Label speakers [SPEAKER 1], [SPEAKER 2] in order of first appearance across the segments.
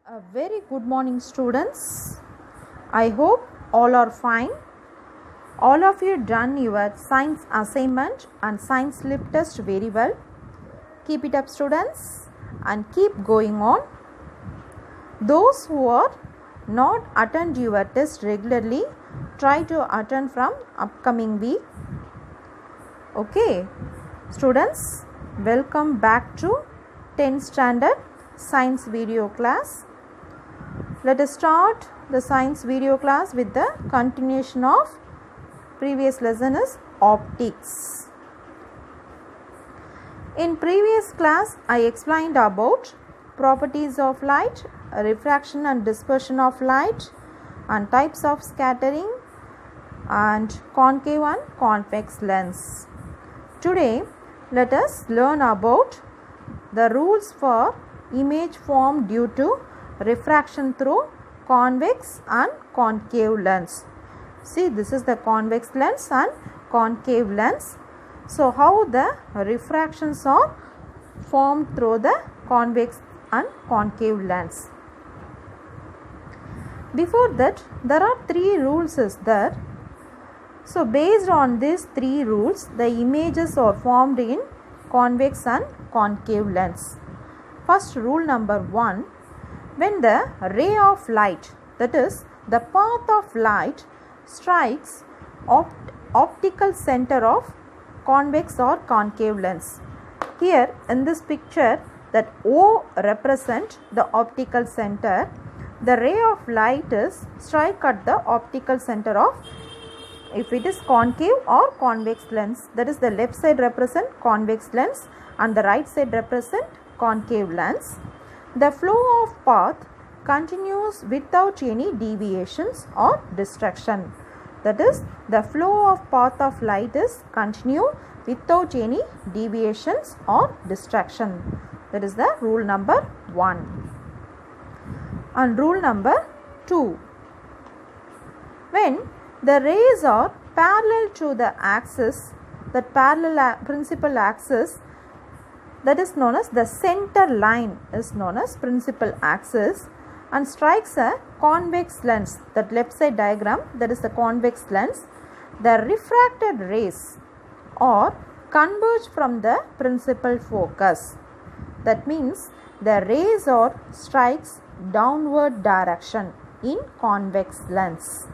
[SPEAKER 1] A very good morning, students. I hope all are fine. All of you done your science assignment and science lip test very well. Keep it up, students, and keep going on. Those who are not attend your test regularly, try to attend from upcoming week. Okay, students, welcome back to 10th standard science video class. Let us start the science video class with the continuation of previous lesson is optics. In previous class, I explained about properties of light, refraction and dispersion of light, and types of scattering, and concave and convex lens. Today, let us learn about the rules for image formed due to refraction through convex and concave lens. See, this is the convex lens and concave lens. So, how the refractions are formed through the convex and concave lens. Before that, there are three rules is there. So, based on these three rules, the images are formed in convex and concave lens. First, rule number 1. When the ray of light, that is the path of light, strikes optical center of convex or concave lens. Here in this picture, that O represent the optical center. The ray of light is strike at the optical center of, if it is concave or convex lens, that is the left side represent convex lens and the right side represent concave lens. The flow of path continues without any deviations or distraction. That is, the flow of path of light is continue without any deviations or distraction. That is the rule number 1. And rule number 2. When the rays are parallel to the axis, that parallel principal axis, that is known as the center line is known as principal axis, and strikes a convex lens, that left side diagram, that is the convex lens, the refracted rays are converge from the principal focus. That means the rays are strikes downward direction in convex lens.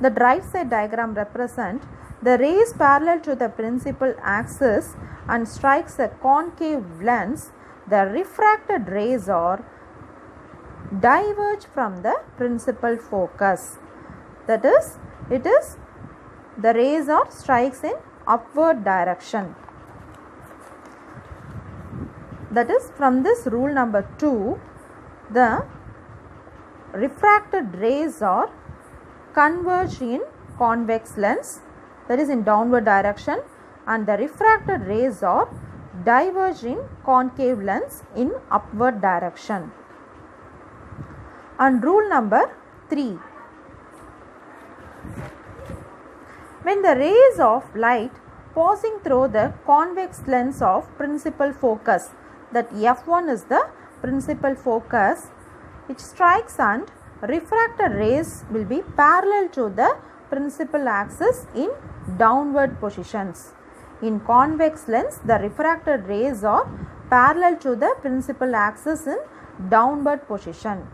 [SPEAKER 1] The right side diagram represent the rays parallel to the principal axis and strikes a concave lens. The refracted rays are diverge from the principal focus. That is, it is the rays are strikes in upward direction. That is, from this rule number 2, the refracted rays are converge in convex lens, that is in downward direction, and the refracted rays are diverge in concave lens in upward direction. And rule number 3. When the rays of light passing through the convex lens of principal focus, that F1 is the principal focus, which strikes, and refracted rays will be parallel to the principal axis in downward positions. In convex lens, the refracted rays are parallel to the principal axis in downward position.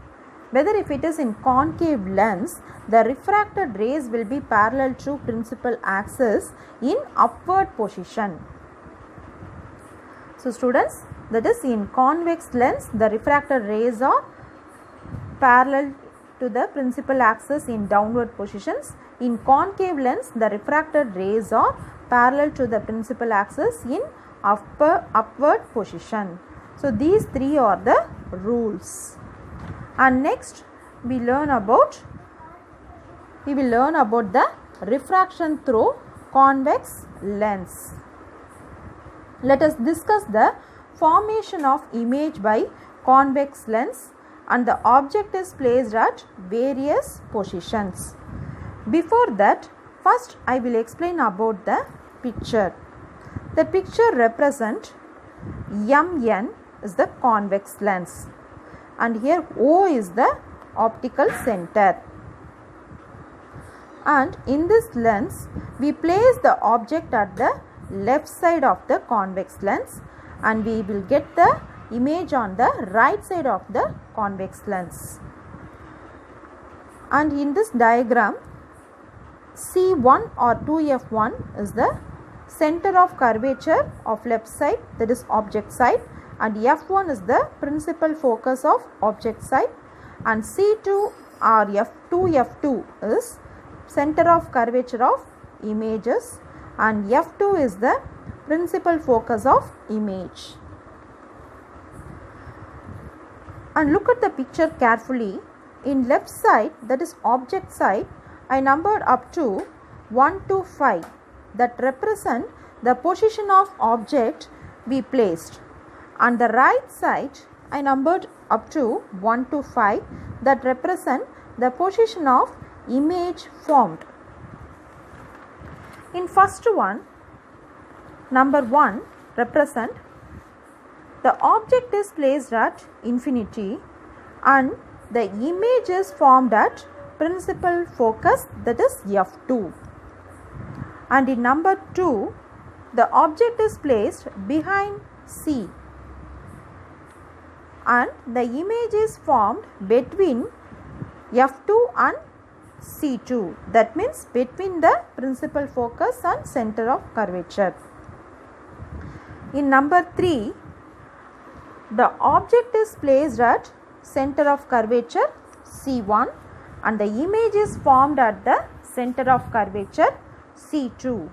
[SPEAKER 1] Whether if it is in concave lens, the refracted rays will be parallel to principal axis in upward position. So, students, that is in convex lens, the refracted rays are parallel to the principal axis in downward positions. In concave lens, the refracted rays are parallel to the principal axis in upward position. So, these three are the rules. And next we will learn about the refraction through convex lens. Let us discuss the formation of image by convex lens, and the object is placed at various positions. Before that, first I will explain about the picture. The picture represents MN is the convex lens. and here O is the optical center. And in this lens, we place the object at the left side of the convex lens, and we will get the image on the right side of the convex lens. And in this diagram, C1 or 2F1 is the center of curvature of left side, that is object side, and F1 is the principal focus of object side, and C2 or F2 is center of curvature of images, and F2 is the principal focus of image. And look at the picture carefully. In left side, that is object side, I numbered up to 1 to 5 that represent the position of object we placed. On the right side, I numbered up to 1 to 5 that represent the position of image formed. In first one, number 1 represent the object is placed at infinity and the image is formed at principal focus, that is F2. And in number 2, the object is placed behind C and the image is formed between F2 and C2, that means between the principal focus and center of curvature. In number 3, the object is placed at center of curvature C1 and the image is formed at the center of curvature C2.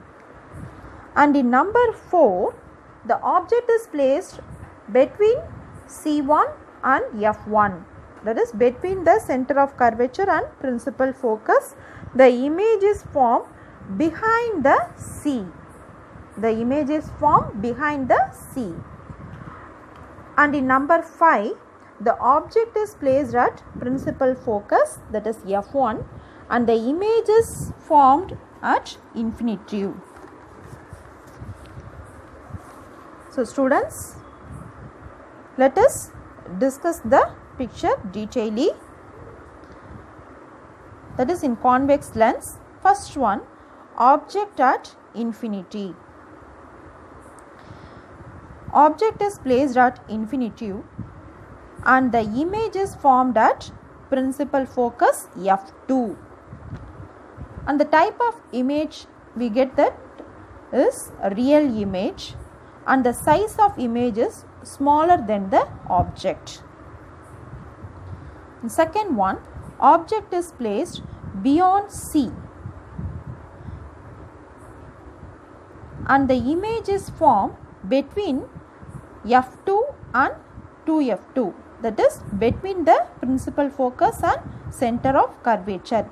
[SPEAKER 1] And in number 4, the object is placed between C1 and F1, that is between the center of curvature and principal focus. The image is formed behind the C. The image is formed behind the C. And in number 5, the object is placed at principal focus, that is F1, and the image is formed at infinity. So students, let us discuss the picture detailedly. That is in convex lens. First one, object at infinity. Object is placed at infinity and the image is formed at principal focus F2. And the type of image we get that is a real image, and the size of image is smaller than the object. And second one, object is placed beyond C and the image is formed between F2 and 2F2, that is between the principal focus and center of curvature.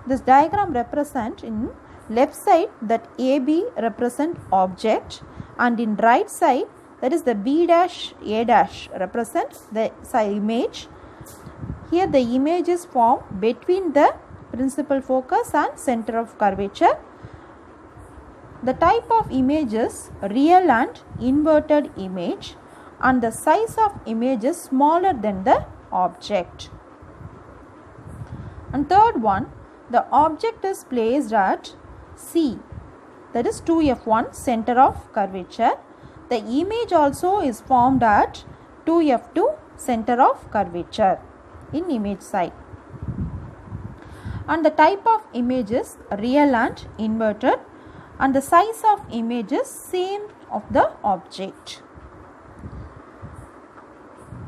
[SPEAKER 1] This diagram represents in left side that AB represent object, and in right side, that is the B dash A dash represents the image. Here the image is formed between the principal focus and center of curvature. The type of image is real and inverted image, and the size of image is smaller than the object. And third one, the object is placed at C, that is 2F1 center of curvature. The image also is formed at 2F2 center of curvature in image side. And the type of image is real and inverted, and the size of image is same of the object.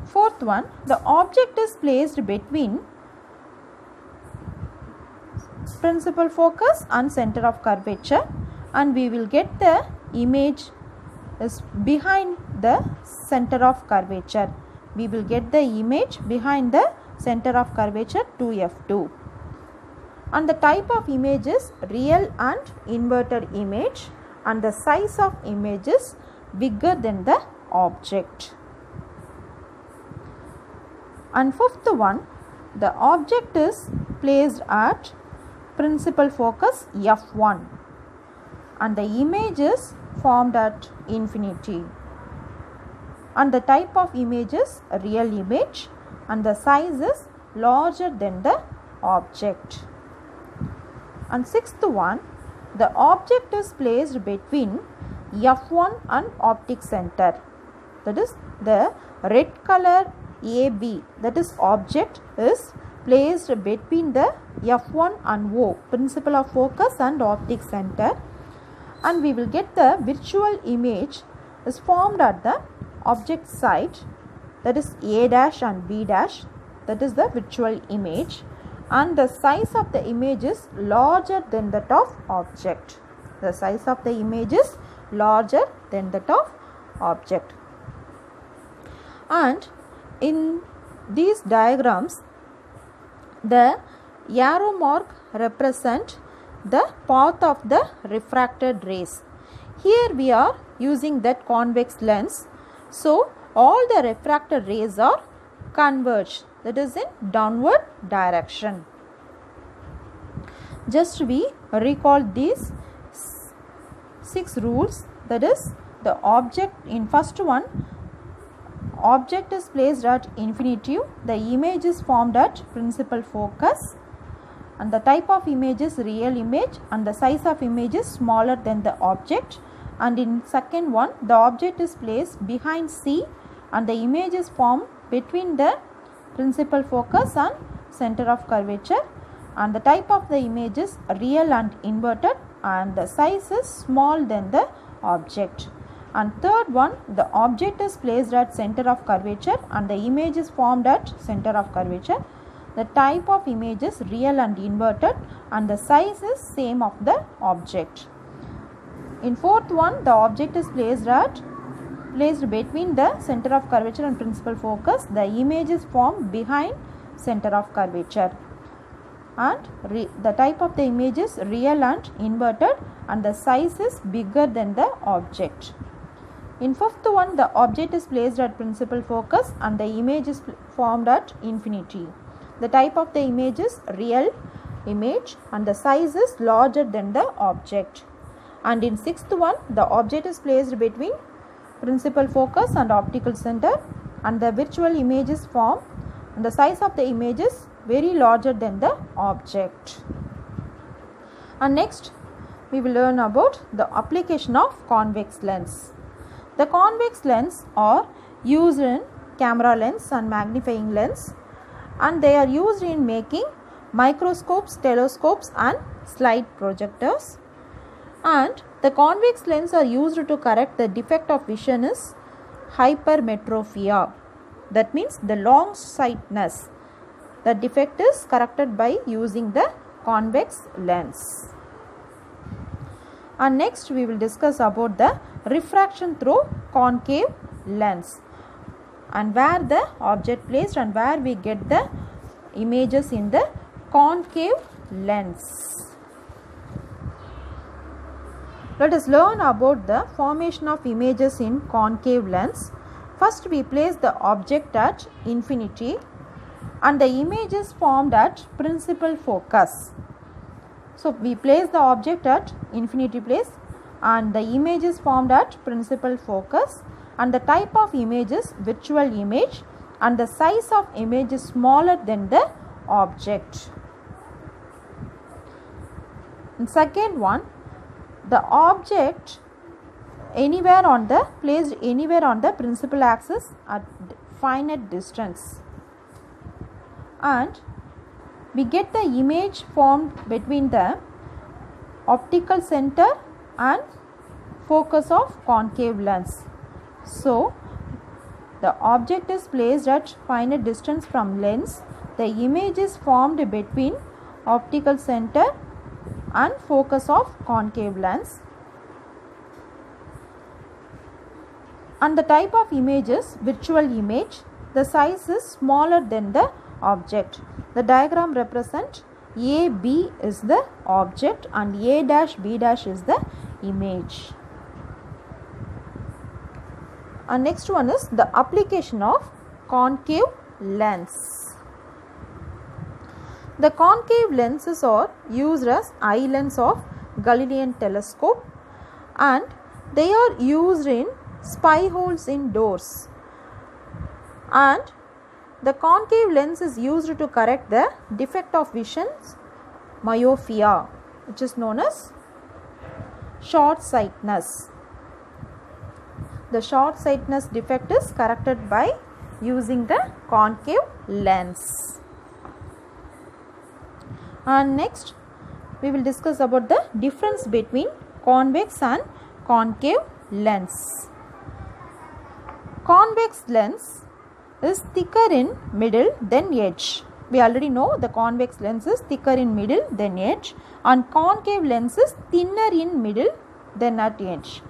[SPEAKER 1] Fourth one, the object is placed between principal focus and center of curvature, and we will get the image is behind the center of curvature. We will get the image behind the center of curvature 2F2. And the type of image is real and inverted image, and the size of image is bigger than the object. And fifth one, the object is placed at principal focus F1 and the image is formed at infinity. And the type of image is a real image, and the size is larger than the object. And sixth one, the object is placed between F1 and optic center. That is, the red color AB, that is object, is placed between the F1 and O, principle of focus and optic center, and we will get the virtual image is formed at the object site, that is A dash and B dash, that is the virtual image, and the size of the image is larger than that of object. The size of the image is larger than that of object. And in these diagrams, the arrow mark represent the path of the refracted rays. Here we are using that convex lens, so all the refracted rays are converged, that is in downward direction. Just we recall these 6 rules, that is, the object in first one, object is placed at infinitive, the image is formed at principal focus, and the type of image is real image, and the size of image is smaller than the object. And in second one, the object is placed behind C and the image is formed between the principal focus and center of curvature, and the type of the image is real and inverted, and the size is small than the object. And third one, the object is placed at center of curvature and the image is formed at center of curvature. The type of image is real and inverted, and the size is same of the object. In fourth one, the object is placed between the center of curvature and principal focus. The image is formed behind center of curvature, and the type of the image is real and inverted, and the size is bigger than the object. In fifth one, the object is placed at principal focus and the image is formed at infinity. The type of the image is real image and the size is larger than the object. And in sixth one, the object is placed between principal focus and optical center, and the virtual image is formed, and the size of the image is very larger than the object. And next we will learn about the application of convex lens. The convex lens are used in camera lens and magnifying lens, and they are used in making microscopes, telescopes and slide projectors. And the convex lens are used to correct the defect of vision is hypermetropia. That means the long sightedness. The defect is corrected by using the convex lens. And next we will discuss about the refraction through concave lens, and where the object placed and where we get the images in the concave lens. Let us learn about the formation of images in concave lens. First we place the object at infinity and the image is formed at principal focus. So we place the object at infinity place and the image is formed at principal focus, and the type of image is virtual image and the size of image is smaller than the object. In second one, the object placed anywhere on the principal axis at finite distance, and we get the image formed between the optical center and focus of concave lens. So the object is placed at finite distance from lens. The image is formed between optical center and focus of concave lens, and the type of image is virtual image. The size is smaller than the object. The diagram represents AB is the object and A dash B dash is the image. And next one is the application of concave lens. The concave lenses are used as eye lens of Galilean telescope, and they are used in spy holes in doors, and The concave lens is used to correct the defect of vision, myopia, which is known as short-sightedness. The short-sightedness defect is corrected by using the concave lens. And next we will discuss about the difference between convex and concave lens. Convex lens is thicker in middle than edge. We already know the convex lens is thicker in middle than edge, and concave lens is thinner in middle than at edge.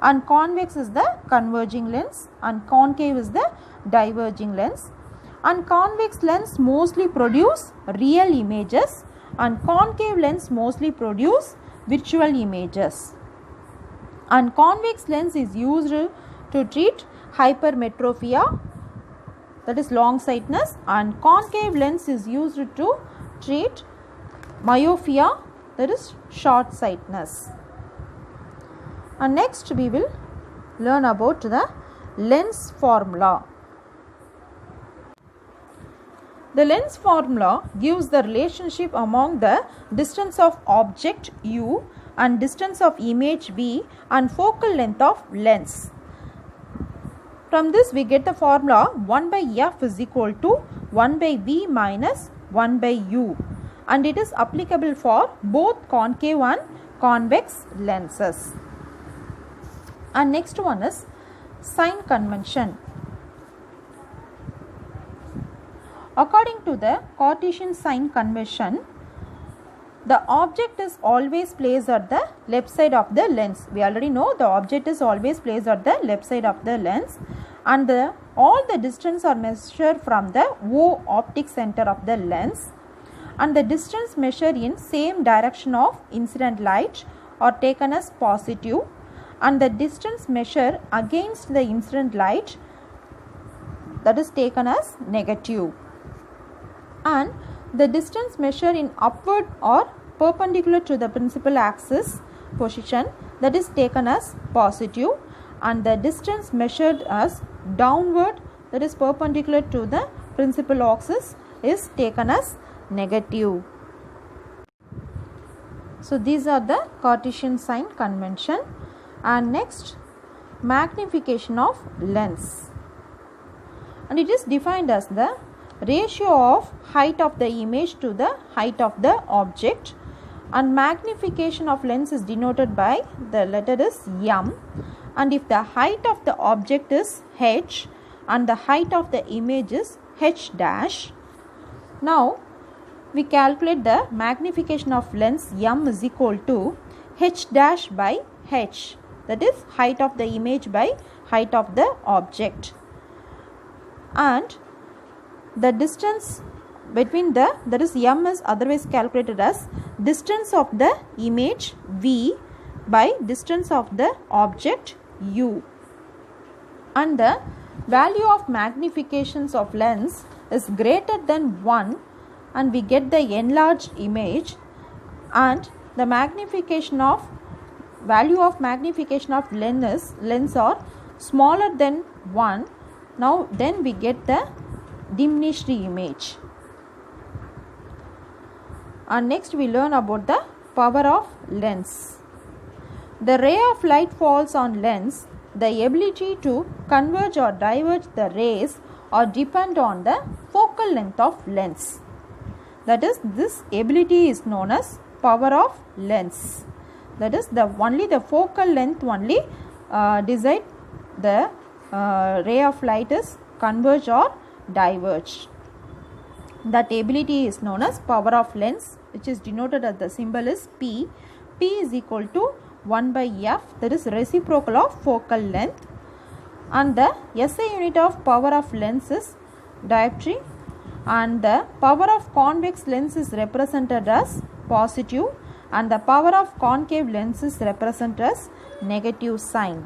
[SPEAKER 1] And convex is the converging lens and concave is the diverging lens. And convex lens mostly produce real images and concave lens mostly produce virtual images. And convex lens is used to treat hypermetropia, that is long sightedness, and concave lens is used to treat myopia, that is short sightedness. And next we will learn about the lens formula. The lens formula gives the relationship among the distance of object u and distance of image v and focal length of lens. From this we get the formula 1 by f is equal to 1 by v minus 1 by u, and it is applicable for both concave and convex lenses. And next one is sign convention. According to the Cartesian sign convention, the object is always placed at the left side of the lens. We already know the object is always placed at the left side of the lens, and all the distance are measured from the O optic center of the lens, and the distance measured in same direction of incident light are taken as positive, and the distance measured against the incident light, that is taken as negative, and the distance measured in upward or perpendicular to the principal axis position, that is taken as positive, and the distance measured as downward, that is perpendicular to the principal axis, is taken as negative. So these are the Cartesian sign convention. And next, magnification of lens, and it is defined as the ratio of height of the image to the height of the object, and magnification of lens is denoted by the letter is m, and if the height of the object is h and the height of the image is h dash, now we calculate the magnification of lens m is equal to h dash by h, that is height of the image by height of the object, and the distance between the, that is m is otherwise calculated as distance of the image v by distance of the object u, and the value of magnifications of lens is greater than 1 and we get the enlarged image, and the magnification of value of magnification of lens are smaller than 1, now then we get the diminished image. And next we learn about the power of lens. The ray of light falls on lens. The ability to converge or diverge the rays or depend on the focal length of lens. That is, this ability is known as power of lens. That is, only the focal length only decide the ray of light is converge or diverge. That ability is known as power of lens, which is denoted as the symbol is P. P is equal to 1 by f, that is reciprocal of focal length, and the SI unit of power of lens is dioptry, and the power of convex lens is represented as positive, and the power of concave lens is represented as negative sign.